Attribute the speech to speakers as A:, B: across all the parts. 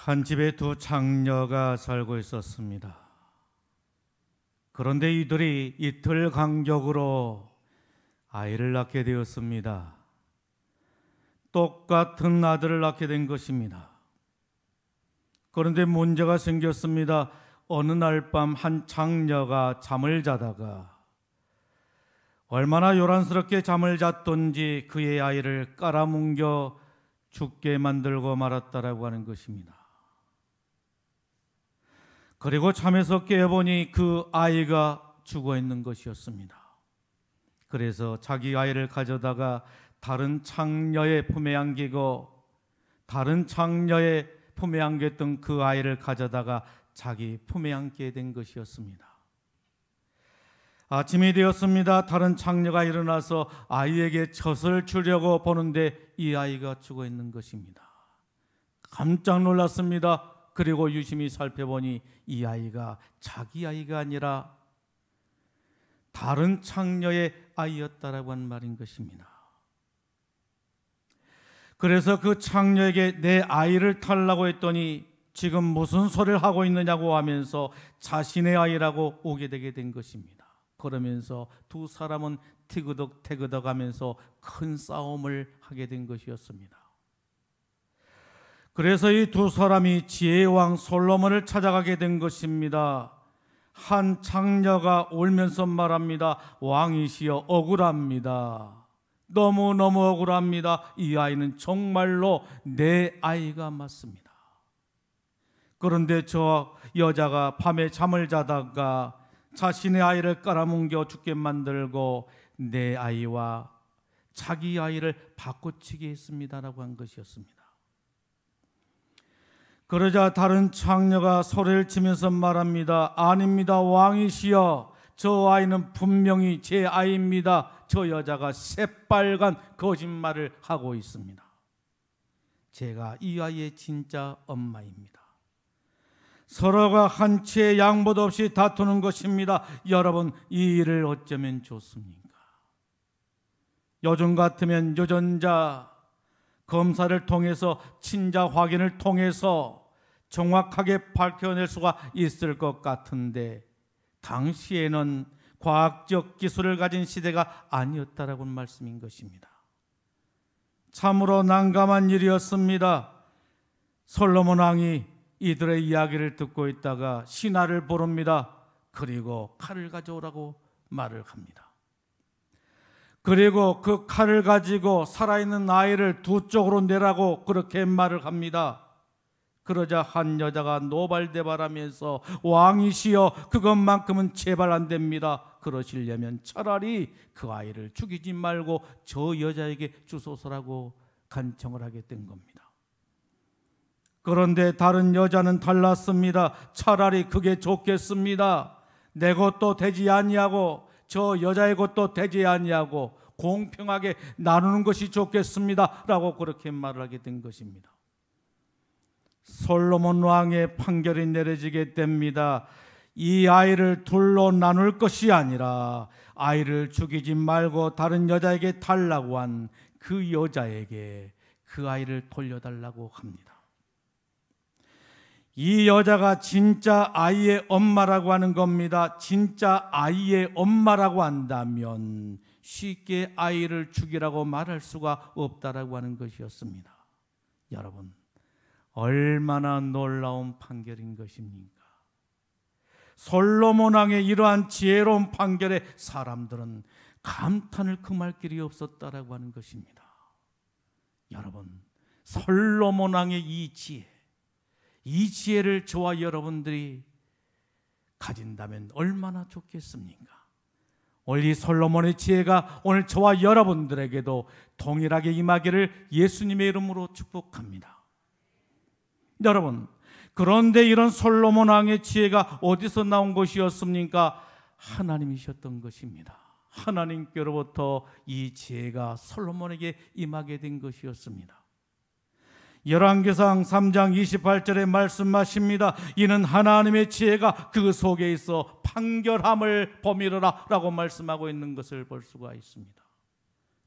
A: 한 집에 두 창녀가 살고 있었습니다. 그런데 이들이 이틀 간격으로 아이를 낳게 되었습니다. 똑같은 아들을 낳게 된 것입니다. 그런데 문제가 생겼습니다. 어느 날 밤 한 창녀가 잠을 자다가 얼마나 요란스럽게 잠을 잤던지 그의 아이를 깔아뭉겨 죽게 만들고 말았다라고 하는 것입니다. 그리고 잠에서 깨어보니 그 아이가 죽어 있는 것이었습니다. 그래서 자기 아이를 가져다가 다른 창녀의 품에 안기고 다른 창녀의 품에 안겼던 그 아이를 가져다가 자기 품에 안게 된 것이었습니다. 아침이 되었습니다. 다른 창녀가 일어나서 아이에게 젖을 주려고 보는데 이 아이가 죽어 있는 것입니다. 깜짝 놀랐습니다. 그리고 유심히 살펴보니 이 아이가 자기 아이가 아니라 다른 창녀의 아이였다라고 하는 말인 것입니다. 그래서 그 창녀에게 내 아이를 달라고 했더니 지금 무슨 소리를 하고 있느냐고 하면서 자신의 아이라고 오게 되게 된 것입니다. 그러면서 두 사람은 티그덕태그덕 하면서 큰 싸움을 하게 된 것이었습니다. 그래서 이 두 사람이 지혜의 왕 솔로몬을 찾아가게 된 것입니다. 한 창녀가 울면서 말합니다. 왕이시여 억울합니다. 너무너무 억울합니다. 이 아이는 정말로 내 아이가 맞습니다. 그런데 저 여자가 밤에 잠을 자다가 자신의 아이를 깔아뭉겨 죽게 만들고 내 아이와 자기 아이를 바꿔치기 했습니다라고 한 것이었습니다. 그러자 다른 창녀가 소리를 치면서 말합니다. 아닙니다. 왕이시여, 저 아이는 분명히 제 아이입니다. 저 여자가 새빨간 거짓말을 하고 있습니다. 제가 이 아이의 진짜 엄마입니다. 서로가 한치의 양보도 없이 다투는 것입니다. 여러분, 이 일을 어쩌면 좋습니까? 요즘 같으면 유전자 검사를 통해서 친자 확인을 통해서 정확하게 밝혀낼 수가 있을 것 같은데 당시에는 과학적 기술을 가진 시대가 아니었다라고 말씀인 것입니다. 참으로 난감한 일이었습니다. 솔로몬 왕이 이들의 이야기를 듣고 있다가 신하를 부릅니다. 그리고 칼을 가져오라고 말을 합니다. 그리고 그 칼을 가지고 살아있는 아이를 두 쪽으로 내라고 그렇게 말을 합니다. 그러자 한 여자가 노발대발하면서 왕이시여, 그것만큼은 제발 안 됩니다. 그러시려면 차라리 그 아이를 죽이지 말고 저 여자에게 주소서라고 간청을 하게 된 겁니다. 그런데 다른 여자는 달랐습니다. 차라리 그게 좋겠습니다. 내 것도 되지 아니하고 저 여자의 것도 되지 아니하고 공평하게 나누는 것이 좋겠습니다 라고 그렇게 말을 하게 된 것입니다. 솔로몬 왕의 판결이 내려지게 됩니다. 이 아이를 둘로 나눌 것이 아니라 아이를 죽이지 말고 다른 여자에게 달라고 한 그 여자에게 그 아이를 돌려달라고 합니다. 이 여자가 진짜 아이의 엄마라고 하는 겁니다. 진짜 아이의 엄마라고 한다면 쉽게 아이를 죽이라고 말할 수가 없다라고 하는 것이었습니다. 여러분, 얼마나 놀라운 판결인 것입니까? 솔로몬 왕의 이러한 지혜로운 판결에 사람들은 감탄을 금할 길이 없었다라고 하는 것입니다. 여러분, 솔로몬 왕의 이 지혜를 저와 여러분들이 가진다면 얼마나 좋겠습니까? 오늘 이 솔로몬의 지혜가 오늘 저와 여러분들에게도 동일하게 임하기를 예수님의 이름으로 축복합니다. 여러분, 그런데 이런 솔로몬 왕의 지혜가 어디서 나온 것이었습니까? 하나님이셨던 것입니다. 하나님께로부터 이 지혜가 솔로몬에게 임하게 된 것이었습니다. 열왕기상 3장 28절에 말씀하십니다. 이는 하나님의 지혜가 그 속에 있어 판결함을 범이르라 라고 말씀하고 있는 것을 볼 수가 있습니다.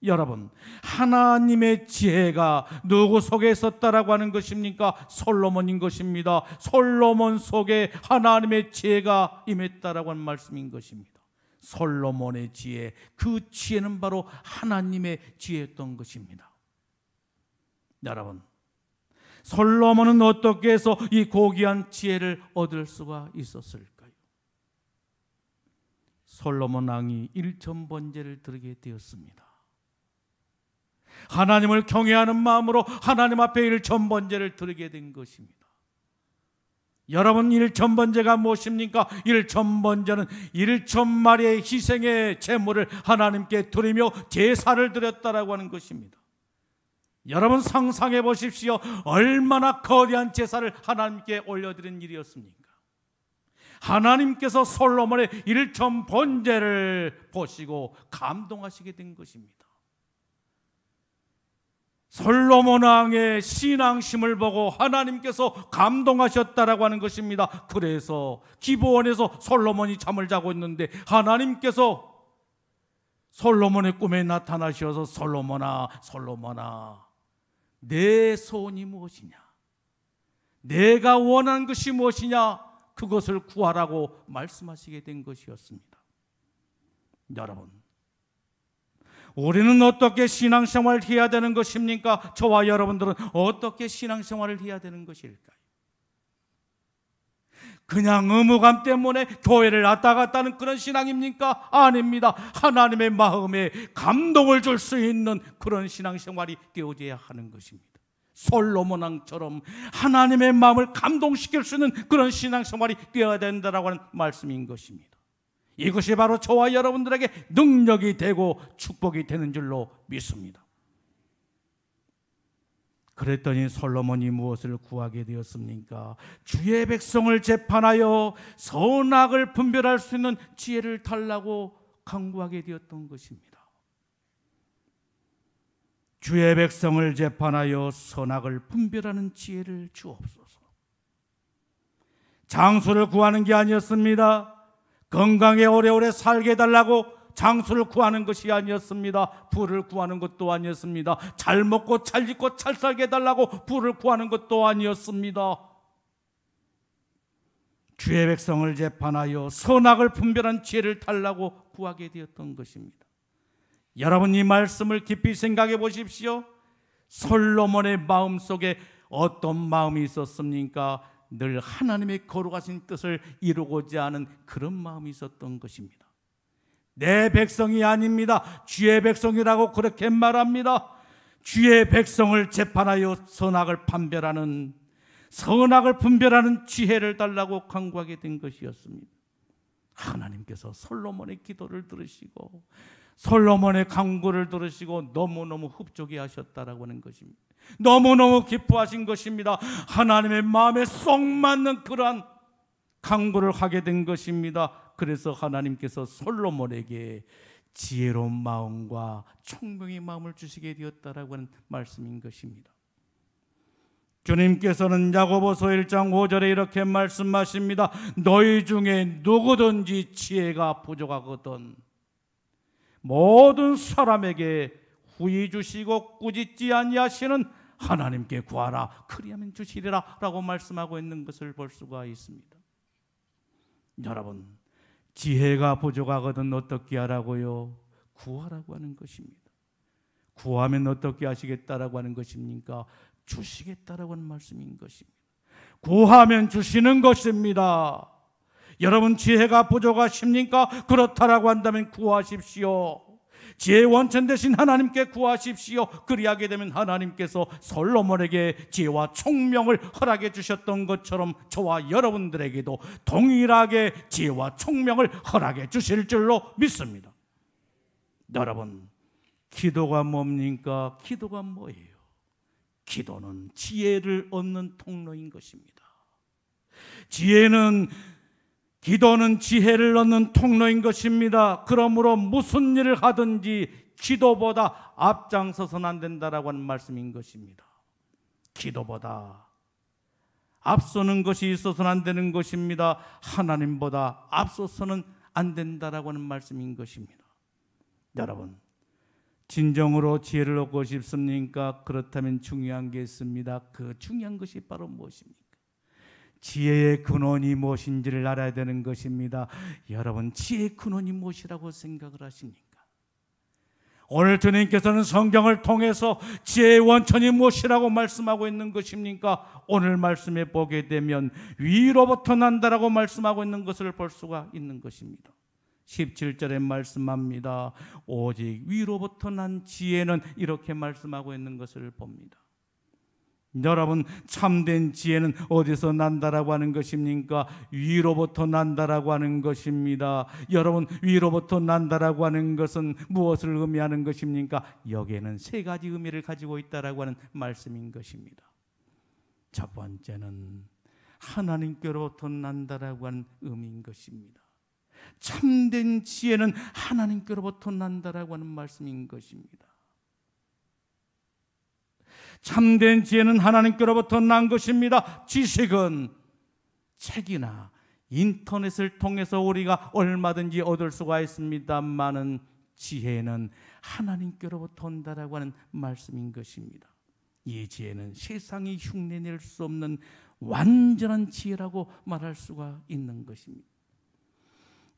A: 여러분, 하나님의 지혜가 누구 속에 있었다라고 하는 것입니까? 솔로몬인 것입니다. 솔로몬 속에 하나님의 지혜가 임했다라고 하는 말씀인 것입니다. 솔로몬의 지혜, 그 지혜는 바로 하나님의 지혜였던 것입니다. 여러분, 솔로몬은 어떻게 해서 이 고귀한 지혜를 얻을 수가 있었을까요? 솔로몬 왕이 일천번제를 드리게 되었습니다. 하나님을 경외하는 마음으로 하나님 앞에 일천번제를 드리게 된 것입니다. 여러분, 일천번제가 무엇입니까? 일천번제는 1,000마리의 희생의 제물을 하나님께 드리며 제사를 드렸다라고 하는 것입니다. 여러분, 상상해 보십시오. 얼마나 거대한 제사를 하나님께 올려드린 일이었습니까? 하나님께서 솔로몬의 1,000번제를 보시고 감동하시게 된 것입니다. 솔로몬 왕의 신앙심을 보고 하나님께서 감동하셨다라고 하는 것입니다. 그래서 기브온에서 솔로몬이 잠을 자고 있는데 하나님께서 솔로몬의 꿈에 나타나셔서 솔로몬아, 솔로몬아, 내 소원이 무엇이냐? 내가 원하는 것이 무엇이냐? 그것을 구하라고 말씀하시게 된 것이었습니다. 여러분, 우리는 어떻게 신앙생활을 해야 되는 것입니까? 저와 여러분들은 어떻게 신앙생활을 해야 되는 것일까요? 그냥 의무감 때문에 교회를 왔다 갔다 하는 그런 신앙입니까? 아닙니다. 하나님의 마음에 감동을 줄 수 있는 그런 신앙생활이 되어져야 하는 것입니다. 솔로몬 왕처럼 하나님의 마음을 감동시킬 수 있는 그런 신앙생활이 되어야 된다라고 하는 말씀인 것입니다. 이것이 바로 저와 여러분들에게 능력이 되고 축복이 되는 줄로 믿습니다. 그랬더니 솔로몬이 무엇을 구하게 되었습니까? 주의 백성을 재판하여 선악을 분별할 수 있는 지혜를 달라고 간구하게 되었던 것입니다. 주의 백성을 재판하여 선악을 분별하는 지혜를 주옵소서. 장수를 구하는 게 아니었습니다. 건강에 오래오래 살게 해달라고 장수를 구하는 것이 아니었습니다. 부를 구하는 것도 아니었습니다. 잘 먹고 잘 입고 잘 살게 해달라고 부를 구하는 것도 아니었습니다. 주의 백성을 재판하여 선악을 분별한 지혜를 달라고 구하게 되었던 것입니다. 여러분, 이 말씀을 깊이 생각해 보십시오. 솔로몬의 마음속에 어떤 마음이 있었습니까? 늘 하나님의 거룩하신 뜻을 이루고자 하는 그런 마음이 있었던 것입니다. 내 백성이 아닙니다. 주의 백성이라고 그렇게 말합니다. 주의 백성을 재판하여 선악을 분별하는 지혜를 달라고 간구하게 된 것이었습니다. 하나님께서 솔로몬의 기도를 들으시고 솔로몬의 간구를 들으시고 너무너무 흡족해 하셨다라고 하는 것입니다. 너무너무 기뻐하신 것입니다. 하나님의 마음에 쏙 맞는 그러한 간구를 하게 된 것입니다. 그래서 하나님께서 솔로몬에게 지혜로운 마음과 총명의 마음을 주시게 되었다라고 하는 말씀인 것입니다. 주님께서는 야고보서 1장 5절에 이렇게 말씀하십니다. 너희 중에 누구든지 지혜가 부족하거든 모든 사람에게 후히 주시고 꾸짖지 아니하시는 하나님께 구하라 그리하면 주시리라 라고 말씀하고 있는 것을 볼 수가 있습니다. 여러분, 지혜가 부족하거든 어떻게 하라고요? 구하라고 하는 것입니다. 구하면 어떻게 하시겠다라고 하는 것입니까? 주시겠다라고 하는 말씀인 것입니다. 구하면 주시는 것입니다. 여러분, 지혜가 부족하십니까? 그렇다라고 한다면 구하십시오. 지혜의 원천 되신 하나님께 구하십시오. 그리하게 되면 하나님께서 솔로몬에게 지혜와 총명을 허락해 주셨던 것처럼 저와 여러분들에게도 동일하게 지혜와 총명을 허락해 주실 줄로 믿습니다. 여러분, 기도가 뭡니까? 기도가 뭐예요? 기도는 지혜를 얻는 통로인 것입니다. 기도는 지혜를 얻는 통로인 것입니다. 그러므로 무슨 일을 하든지 기도보다 앞장서서는 안 된다라고 하는 말씀인 것입니다. 기도보다 앞서는 것이 있어서는 안 되는 것입니다. 하나님보다 앞서서는 안 된다라고 하는 말씀인 것입니다. 여러분, 진정으로 지혜를 얻고 싶습니까? 그렇다면 중요한 게 있습니다. 그 중요한 것이 바로 무엇입니까? 지혜의 근원이 무엇인지를 알아야 되는 것입니다. 여러분, 지혜의 근원이 무엇이라고 생각을 하십니까? 오늘 주님께서는 성경을 통해서 지혜의 원천이 무엇이라고 말씀하고 있는 것입니까? 오늘 말씀에 보게 되면 위로부터 난다라고 말씀하고 있는 것을 볼 수가 있는 것입니다. 17절에 말씀합니다. 오직 위로부터 난 지혜는, 이렇게 말씀하고 있는 것을 봅니다. 여러분, 참된 지혜는 어디서 난다라고 하는 것입니까? 위로부터 난다라고 하는 것입니다. 여러분, 위로부터 난다라고 하는 것은 무엇을 의미하는 것입니까? 여기에는 세 가지 의미를 가지고 있다라고 하는 말씀인 것입니다. 첫 번째는 하나님께로부터 난다라고 하는 의미인 것입니다. 참된 지혜는 하나님께로부터 난다라고 하는 말씀인 것입니다. 참된 지혜는 하나님께로부터 난 것입니다. 지식은 책이나 인터넷을 통해서 우리가 얼마든지 얻을 수가 있습니다만은 지혜는 하나님께로부터 온다라고 하는 말씀인 것입니다. 이 지혜는 세상이 흉내낼 수 없는 완전한 지혜라고 말할 수가 있는 것입니다.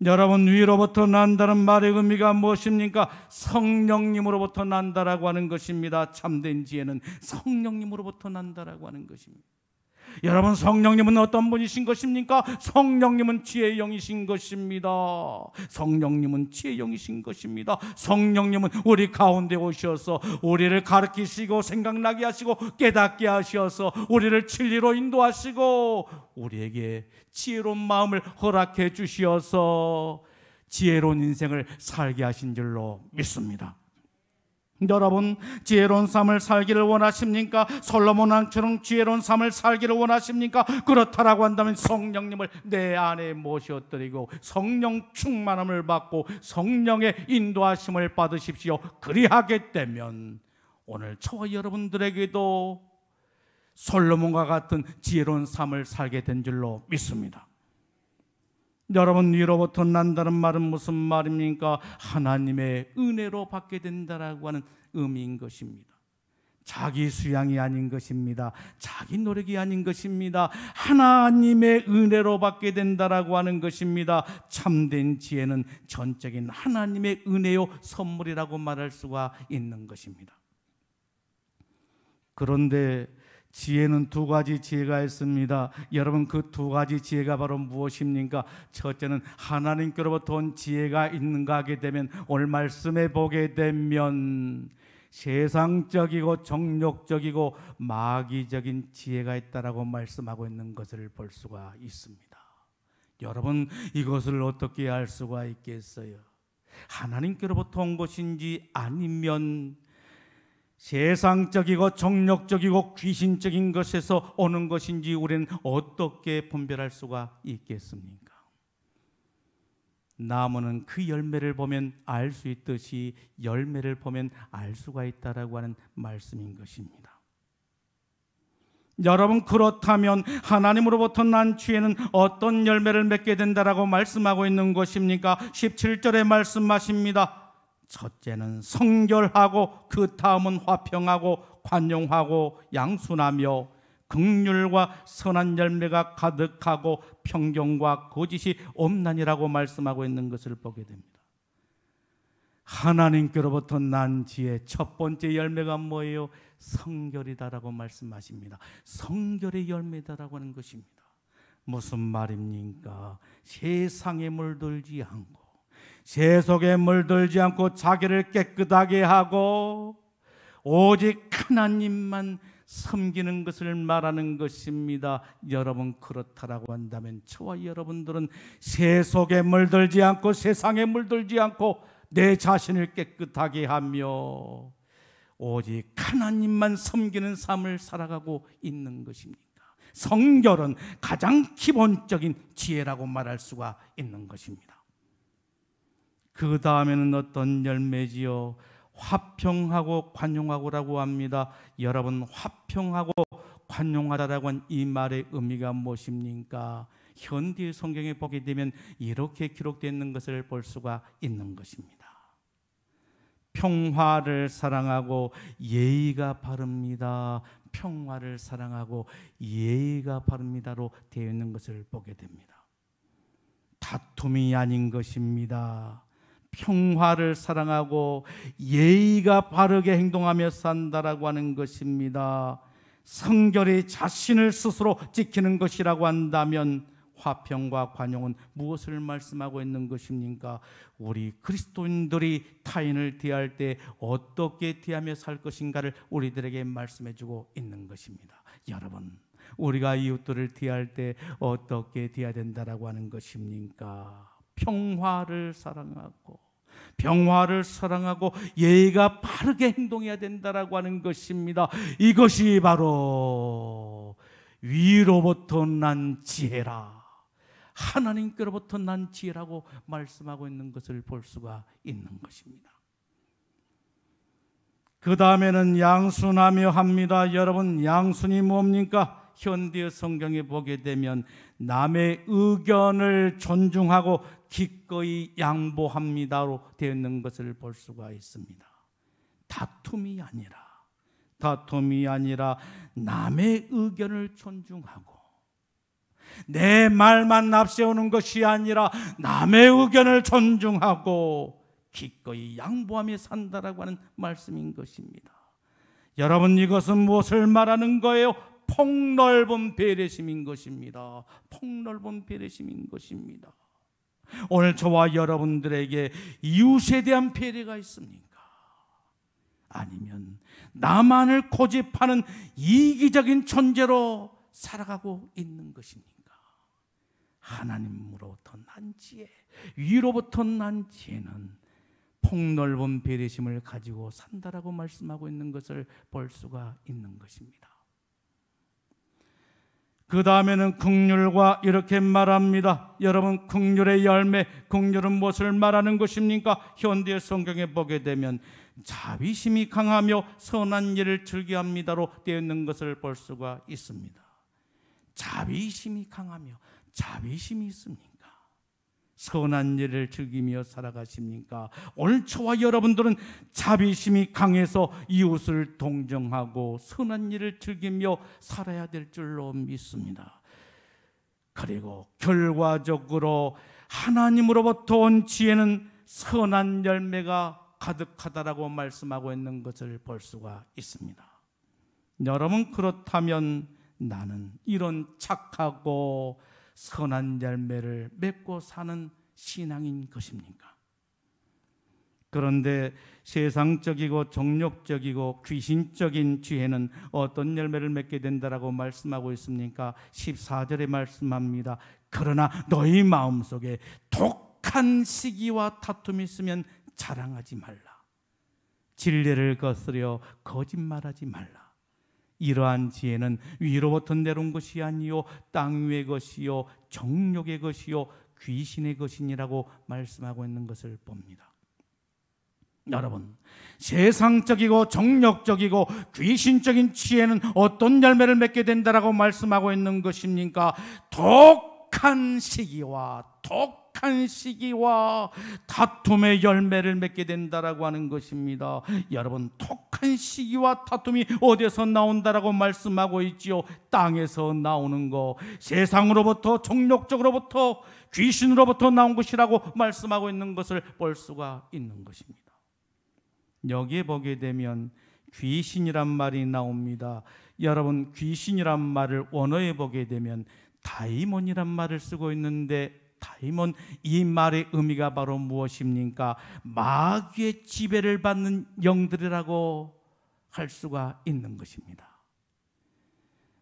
A: 여러분, 위로부터 난다는 말의 의미가 무엇입니까? 성령님으로부터 난다라고 하는 것입니다. 참된 지혜는 성령님으로부터 난다라고 하는 것입니다. 여러분, 성령님은 어떤 분이신 것입니까? 성령님은 지혜의 영이신 것입니다. 성령님은 지혜의 영이신 것입니다. 성령님은 우리 가운데 오셔서 우리를 가르치시고 생각나게 하시고 깨닫게 하셔서 우리를 진리로 인도하시고 우리에게 지혜로운 마음을 허락해 주시어서 지혜로운 인생을 살게 하신 줄로 믿습니다. 여러분, 지혜로운 삶을 살기를 원하십니까? 솔로몬 왕처럼 지혜로운 삶을 살기를 원하십니까? 그렇다라고 한다면 성령님을 내 안에 모셔드리고 성령 충만함을 받고 성령의 인도하심을 받으십시오. 그리하게 되면 오늘 저와 여러분들에게도 솔로몬과 같은 지혜로운 삶을 살게 된 줄로 믿습니다. 여러분, 위로부터 난다는 말은 무슨 말입니까? 하나님의 은혜로 받게 된다라고 하는 의미인 것입니다. 자기 수양이 아닌 것입니다. 자기 노력이 아닌 것입니다. 하나님의 은혜로 받게 된다라고 하는 것입니다. 참된 지혜는 전적인 하나님의 은혜요 선물이라고 말할 수가 있는 것입니다. 그런데 지혜는 두 가지 지혜가 있습니다. 여러분, 그 두 가지 지혜가 바로 무엇입니까? 첫째는 하나님께로부터 온 지혜가 있는가 하게 되면 오늘 말씀에 보게 되면 세상적이고 정욕적이고 마귀적인 지혜가 있다라고 말씀하고 있는 것을 볼 수가 있습니다. 여러분, 이것을 어떻게 알 수가 있겠어요? 하나님께로부터 온 것인지 아니면 세상적이고 정욕적이고 귀신적인 것에서 오는 것인지 우리는 어떻게 분별할 수가 있겠습니까? 나무는 그 열매를 보면 알 수 있듯이 열매를 보면 알 수가 있다라고 하는 말씀인 것입니다. 여러분, 그렇다면 하나님으로부터 난 지혜는 어떤 열매를 맺게 된다라고 말씀하고 있는 것입니까? 17절에 말씀하십니다. 첫째는 성결하고 그 다음은 화평하고 관용하고 양순하며 긍휼과 선한 열매가 가득하고 평경과 거짓이 없나니라고 말씀하고 있는 것을 보게 됩니다. 하나님께로부터 난 지혜 첫 번째 열매가 뭐예요? 성결이다라고 말씀하십니다. 성결의 열매다라고 하는 것입니다. 무슨 말입니까? 세상에 물들지 않고 세속에 물들지 않고 자기를 깨끗하게 하고 오직 하나님만 섬기는 것을 말하는 것입니다. 여러분, 그렇다라고 한다면 저와 여러분들은 세속에 물들지 않고 세상에 물들지 않고 내 자신을 깨끗하게 하며 오직 하나님만 섬기는 삶을 살아가고 있는 것입니까? 성결은 가장 기본적인 지혜라고 말할 수가 있는 것입니다. 그 다음에는 어떤 열매지요? 화평하고 관용하고라고 합니다. 여러분, 화평하고 관용하다라고 한 이 말의 의미가 무엇입니까? 현대 성경에 보게 되면 이렇게 기록되어 있는 것을 볼 수가 있는 것입니다. 평화를 사랑하고 예의가 바릅니다. 평화를 사랑하고 예의가 바릅니다로 되어 있는 것을 보게 됩니다. 다툼이 아닌 것입니다. 평화를 사랑하고 예의가 바르게 행동하며 산다라고 하는 것입니다. 성결히 자신을 스스로 지키는 것이라고 한다면 화평과 관용은 무엇을 말씀하고 있는 것입니까? 우리 그리스도인들이 타인을 대할 때 어떻게 대하며 살 것인가를 우리들에게 말씀해 주고 있는 것입니다. 여러분, 우리가 이웃들을 대할 때 어떻게 대해야 된다라고 하는 것입니까? 평화를 사랑하고 예의가 바르게 행동해야 된다라고 하는 것입니다. 이것이 바로 위로부터 난 지혜라, 하나님께로부터 난 지혜라고 말씀하고 있는 것을 볼 수가 있는 것입니다. 그 다음에는 양순하며 합니다. 여러분, 양순이 뭡니까? 현대 성경에 보게 되면 남의 의견을 존중하고 기꺼이 양보합니다로 되어 있는 것을 볼 수가 있습니다. 다툼이 아니라 남의 의견을 존중하고 내 말만 앞세우는 것이 아니라 남의 의견을 존중하고 기꺼이 양보하며 산다라고 하는 말씀인 것입니다. 여러분, 이것은 무엇을 말하는 거예요? 폭넓은 배려심인 것입니다. 폭넓은 배려심인 것입니다. 오늘 저와 여러분들에게 이웃에 대한 배려가 있습니까? 아니면 나만을 고집하는 이기적인 존재로 살아가고 있는 것입니까? 하나님으로부터 난 지혜, 위로부터 난 지혜는 폭넓은 배려심을 가지고 산다라고 말씀하고 있는 것을 볼 수가 있는 것입니다. 그 다음에는 긍휼과 이렇게 말합니다. 여러분, 긍휼의 열매, 긍휼은 무엇을 말하는 것입니까? 현대 성경에 보게 되면 자비심이 강하며 선한 일을 즐겨합니다로 되어 있는 것을 볼 수가 있습니다. 자비심이 강하며 자비심이 있습니까? 선한 일을 즐기며 살아가십니까? 오늘 저와 여러분들은 자비심이 강해서 이웃을 동정하고 선한 일을 즐기며 살아야 될 줄로 믿습니다. 그리고 결과적으로 하나님으로부터 온 지혜는 선한 열매가 가득하다라고 말씀하고 있는 것을 볼 수가 있습니다. 여러분, 그렇다면 나는 이런 착하고 선한 열매를 맺고 사는 신앙인 것입니까? 그런데 세상적이고 정욕적이고 귀신적인 지혜는 어떤 열매를 맺게 된다라고 말씀하고 있습니까? 14절에 말씀합니다. 그러나 너희 마음속에 독한 시기와 다툼이 있으면 자랑하지 말라. 진리를 거스려 거짓말하지 말라. 이러한 지혜는 위로부터 내려온 것이 아니요 땅 위의 것이요 정욕의 것이요 귀신의 것이니라고 말씀하고 있는 것을 봅니다. 여러분, 세상적이고 정욕적이고 귀신적인 지혜는 어떤 열매를 맺게 된다라고 말씀하고 있는 것입니까? 독한 시기와 다툼의 열매를 맺게 된다라고 하는 것입니다. 여러분, 독한 시기와 다툼이 어디서 나온다라고 말씀하고 있지요? 땅에서 나오는 거, 세상으로부터, 정욕적으로부터, 귀신으로부터 나온 것이라고 말씀하고 있는 것을 볼 수가 있는 것입니다. 여기에 보게 되면 귀신이란 말이 나옵니다. 여러분, 귀신이란 말을 원어에 보게 되면 다이몬이란 말을 쓰고 있는데, 다이몬, 이 말의 의미가 바로 무엇입니까? 마귀의 지배를 받는 영들이라고 할 수가 있는 것입니다.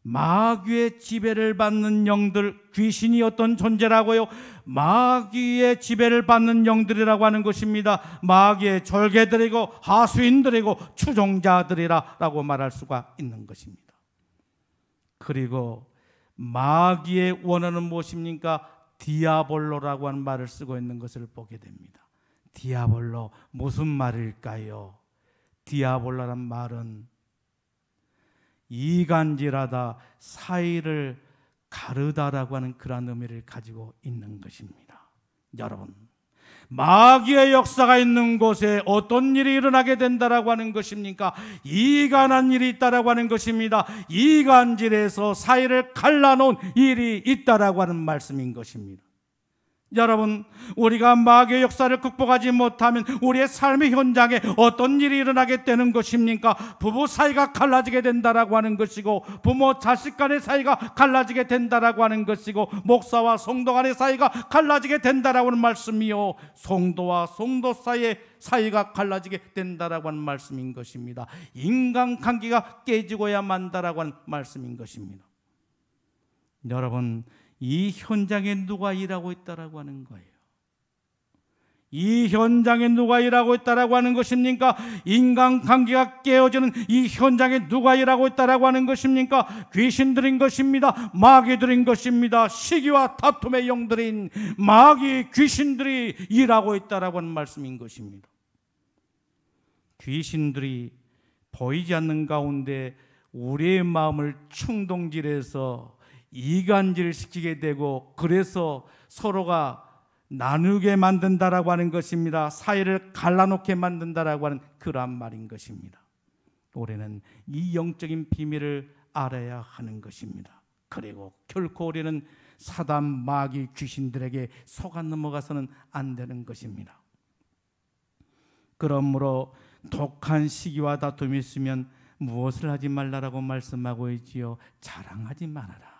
A: 마귀의 지배를 받는 영들, 귀신이 어떤 존재라고요? 마귀의 지배를 받는 영들이라고 하는 것입니다. 마귀의 졸개들이고 하수인들이고 추종자들이라고 말할 수가 있는 것입니다. 그리고 마귀의 원어는 무엇입니까? 디아볼로라고 하는 말을 쓰고 있는 것을 보게 됩니다. 디아볼로, 무슨 말일까요? 디아볼로란 말은 이간질하다, 사이를 가르다라고 하는 그런 의미를 가지고 있는 것입니다. 여러분, 마귀의 역사가 있는 곳에 어떤 일이 일어나게 된다라고 하는 것입니까? 이간한 일이 있다라고 하는 것입니다. 이간질에서 사이를 갈라놓은 일이 있다라고 하는 말씀인 것입니다. 여러분, 우리가 마귀의 역사를 극복하지 못하면 우리의 삶의 현장에 어떤 일이 일어나게 되는 것입니까? 부부 사이가 갈라지게 된다라고 하는 것이고, 부모 자식 간의 사이가 갈라지게 된다라고 하는 것이고, 목사와 성도 간의 사이가 갈라지게 된다라고 하는 말씀이요, 성도와 성도 사이의 사이가 갈라지게 된다라고 하는 말씀인 것입니다. 인간관계가 깨지고야 만다라고 하는 말씀인 것입니다. 여러분, 이 현장에 누가 일하고 있다라고 하는 거예요? 이 현장에 누가 일하고 있다라고 하는 것입니까? 인간관계가 깨어지는 이 현장에 누가 일하고 있다라고 하는 것입니까? 귀신들인 것입니다. 마귀들인 것입니다. 시기와 다툼의 영들인 마귀 귀신들이 일하고 있다라고 하는 말씀인 것입니다. 귀신들이 보이지 않는 가운데 우리의 마음을 충동질해서 이간질시키게 되고, 그래서 서로가 나누게 만든다라고 하는 것입니다. 사이를 갈라놓게 만든다라고 하는 그러한 말인 것입니다. 우리는 이 영적인 비밀을 알아야 하는 것입니다. 그리고 결코 우리는 사단 마귀 귀신들에게 속아 넘어가서는 안 되는 것입니다. 그러므로 독한 시기와 다툼이 있으면 무엇을 하지 말라라고 말씀하고 있지요? 자랑하지 말아라.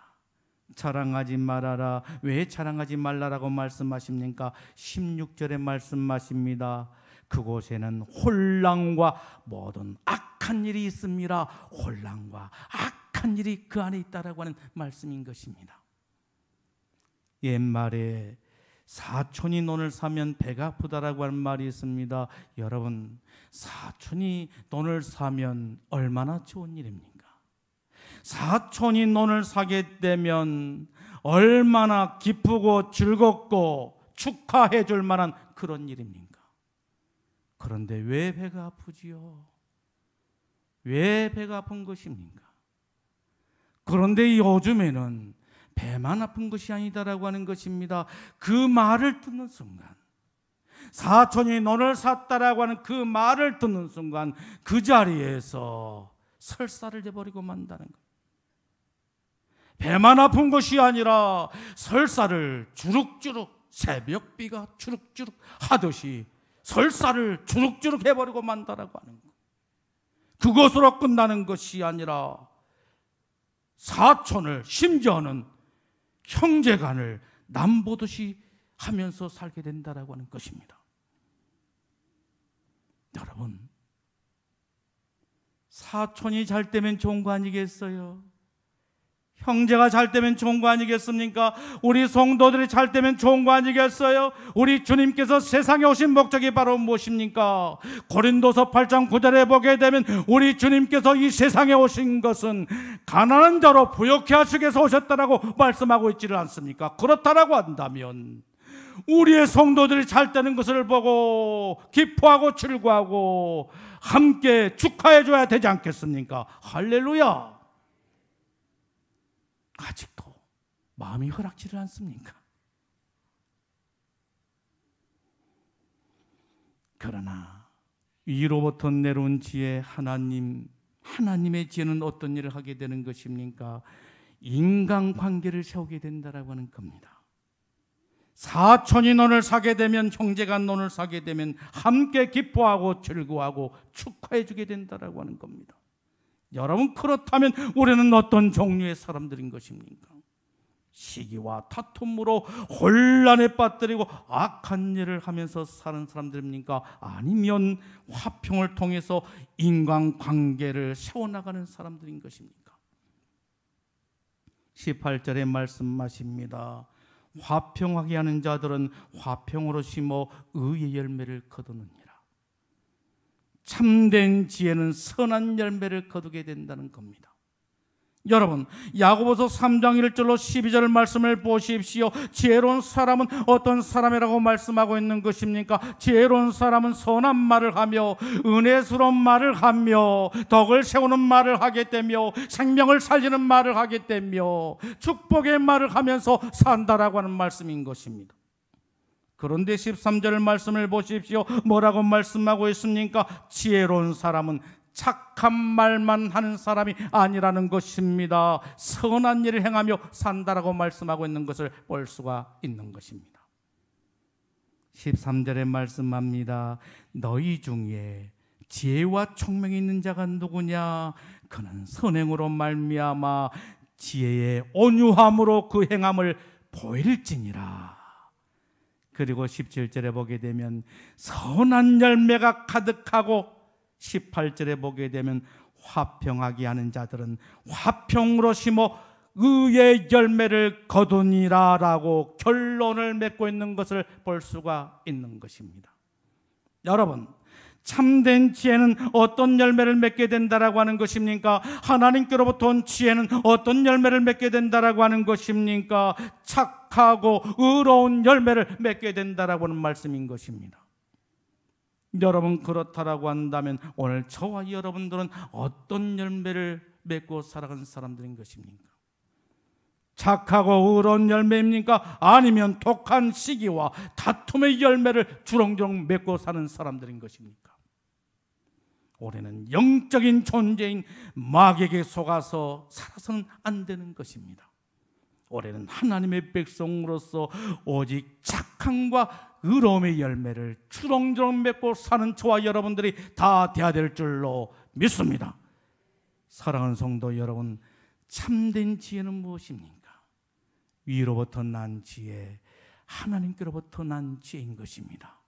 A: 자랑하지 말아라. 왜 자랑하지 말라라고 말씀하십니까? 16절에 말씀하십니다. 그곳에는 혼란과 모든 악한 일이 있습니다. 혼란과 악한 일이 그 안에 있다라고 하는 말씀인 것입니다. 옛말에 사촌이 돈을 사면 배가 아프다라고 하는 말이 있습니다. 여러분, 사촌이 돈을 사면 얼마나 좋은 일입니까? 사촌이 돈을 사게 되면 얼마나 기쁘고 즐겁고 축하해 줄 만한 그런 일입니까? 그런데 왜 배가 아프지요? 왜 배가 아픈 것입니까? 그런데 요즘에는 배만 아픈 것이 아니다라고 하는 것입니다. 그 말을 듣는 순간, 사촌이 돈을 샀다라고 하는 그 말을 듣는 순간 그 자리에서 설사를 내버리고 만다는 것. 배만 아픈 것이 아니라 설사를 주룩주룩, 새벽비가 주룩주룩 하듯이 설사를 주룩주룩 해버리고 만다라고 하는 것. 그것으로 끝나는 것이 아니라 사촌을, 심지어는 형제간을 남보듯이 하면서 살게 된다라고 하는 것입니다. 여러분, 사촌이 잘 되면 좋은 거 아니겠어요? 형제가 잘 되면 좋은 거 아니겠습니까? 우리 성도들이 잘 되면 좋은 거 아니겠어요? 우리 주님께서 세상에 오신 목적이 바로 무엇입니까? 고린도서 8장 9절에 보게 되면 우리 주님께서 이 세상에 오신 것은 가난한 자로 부욕케 하시기 위해서 오셨다라고 말씀하고 있지를 않습니까? 그렇다라고 한다면 우리의 성도들이 잘 되는 것을 보고 기뻐하고 즐거워하고 함께 축하해 줘야 되지 않겠습니까? 할렐루야! 아직도 마음이 허락지를 않습니까? 그러나 위로부터 내려온 지혜, 하나님의 지혜는 어떤 일을 하게 되는 것입니까? 인간관계를 세우게 된다라고 하는 겁니다. 사촌이 논을 사게 되면, 형제가 논을 사게 되면 함께 기뻐하고 즐거워하고 축하해 주게 된다라고 하는 겁니다. 여러분, 그렇다면 우리는 어떤 종류의 사람들인 것입니까? 시기와 다툼으로 혼란에 빠뜨리고 악한 일을 하면서 사는 사람들입니까? 아니면 화평을 통해서 인간관계를 세워나가는 사람들인 것입니까? 18절에 말씀하십니다. 화평하게 하는 자들은 화평으로 심어 의의 열매를 거두느니라. 참된 지혜는 선한 열매를 거두게 된다는 겁니다. 여러분, 야고보서 3장 1절로 12절 말씀을 보십시오. 지혜로운 사람은 어떤 사람이라고 말씀하고 있는 것입니까? 지혜로운 사람은 선한 말을 하며 은혜스러운 말을 하며 덕을 세우는 말을 하게 되며 생명을 살리는 말을 하게 되며 축복의 말을 하면서 산다라고 하는 말씀인 것입니다. 그런데 13절 말씀을 보십시오. 뭐라고 말씀하고 있습니까? 지혜로운 사람은 착한 말만 하는 사람이 아니라는 것입니다. 선한 일을 행하며 산다라고 말씀하고 있는 것을 볼 수가 있는 것입니다. 13절에 말씀합니다. 너희 중에 지혜와 총명이 있는 자가 누구냐? 그는 선행으로 말미암아 지혜의 온유함으로 그 행함을 보일지니라. 그리고 17절에 보게 되면 선한 열매가 가득하고 18절에 보게 되면 화평하게 하는 자들은 화평으로 심어 의의 열매를 거두니라 라고 결론을 맺고 있는 것을 볼 수가 있는 것입니다. 여러분, 참된 지혜는 어떤 열매를 맺게 된다라고 하는 것입니까? 하나님께로부터 온 지혜는 어떤 열매를 맺게 된다라고 하는 것입니까? 착하고 의로운 열매를 맺게 된다라고 하는 말씀인 것입니다. 여러분, 그렇다라고 한다면 오늘 저와 여러분들은 어떤 열매를 맺고 살아가는 사람들인 것입니까? 착하고 의로운 열매입니까? 아니면 독한 시기와 다툼의 열매를 주렁주렁 맺고 사는 사람들인 것입니까? 올해는 영적인 존재인 마귀에게 속아서 살아서는 안 되는 것입니다. 올해는 하나님의 백성으로서 오직 착함과 의로움의 열매를 주렁주렁 맺고 사는 저와 여러분들이 다 되어야 될 줄로 믿습니다. 사랑하는 성도 여러분, 참된 지혜는 무엇입니까? 위로부터 난 지혜, 하나님께로부터 난 지혜인 것입니다.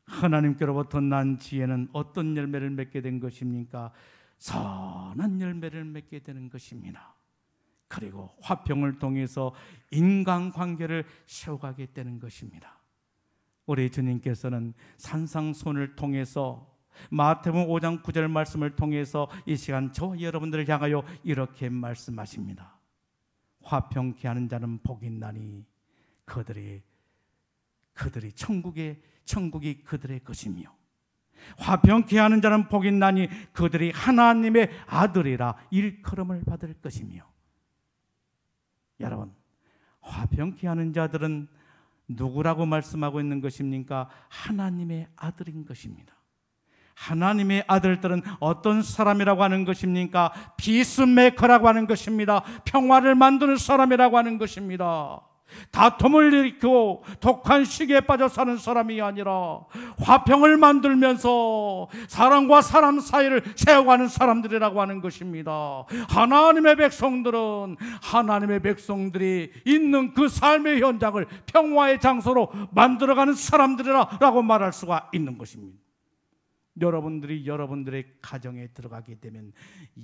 A: 하나님께로부터 난 지혜는 어떤 열매를 맺게 된 것입니까? 선한 열매를 맺게 되는 것입니다. 그리고 화평을 통해서 인간관계를 세워가게 되는 것입니다. 우리 주님께서는 산상손을 통해서 마태복음 5장 9절 말씀을 통해서 이 시간 저와 여러분들을 향하여 이렇게 말씀하십니다. 화평케 하는 자는 복이 있나니 그들이 천국이 그들의 것이며, 화평케 하는 자는 복이 있나니 그들이 하나님의 아들이라 일컬음을 받을 것이며. 여러분, 화평케 하는 자들은 누구라고 말씀하고 있는 것입니까? 하나님의 아들인 것입니다. 하나님의 아들들은 어떤 사람이라고 하는 것입니까? 피스메이커라고 하는 것입니다. 평화를 만드는 사람이라고 하는 것입니다. 다툼을 일으키고 독한 시기에 빠져 사는 사람이 아니라 화평을 만들면서 사람과 사람 사이를 세워가는 사람들이라고 하는 것입니다. 하나님의 백성들이 있는 그 삶의 현장을 평화의 장소로 만들어가는 사람들이라고 말할 수가 있는 것입니다. 여러분들이 여러분들의 가정에 들어가게 되면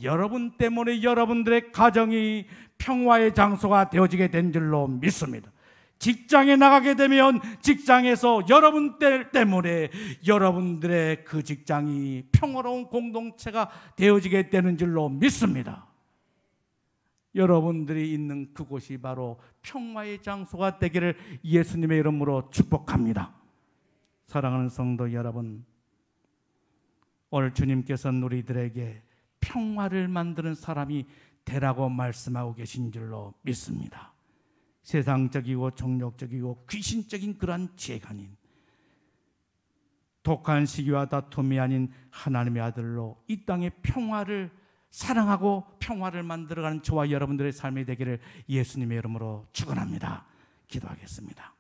A: 여러분 때문에 여러분들의 가정이 평화의 장소가 되어지게 된 줄로 믿습니다. 직장에 나가게 되면 직장에서 여러분 때문에 여러분들의 그 직장이 평화로운 공동체가 되어지게 되는 줄로 믿습니다. 여러분들이 있는 그곳이 바로 평화의 장소가 되기를 예수님의 이름으로 축복합니다. 사랑하는 성도 여러분, 오늘 주님께서는 우리들에게 평화를 만드는 사람이 되라고 말씀하고 계신 줄로 믿습니다. 세상적이고 정욕적이고 귀신적인 그러한 지혜가 아닌, 독한 시기와 다툼이 아닌 하나님의 아들로 이 땅의 평화를 사랑하고 평화를 만들어가는 저와 여러분들의 삶이 되기를 예수님의 이름으로 축원합니다. 기도하겠습니다.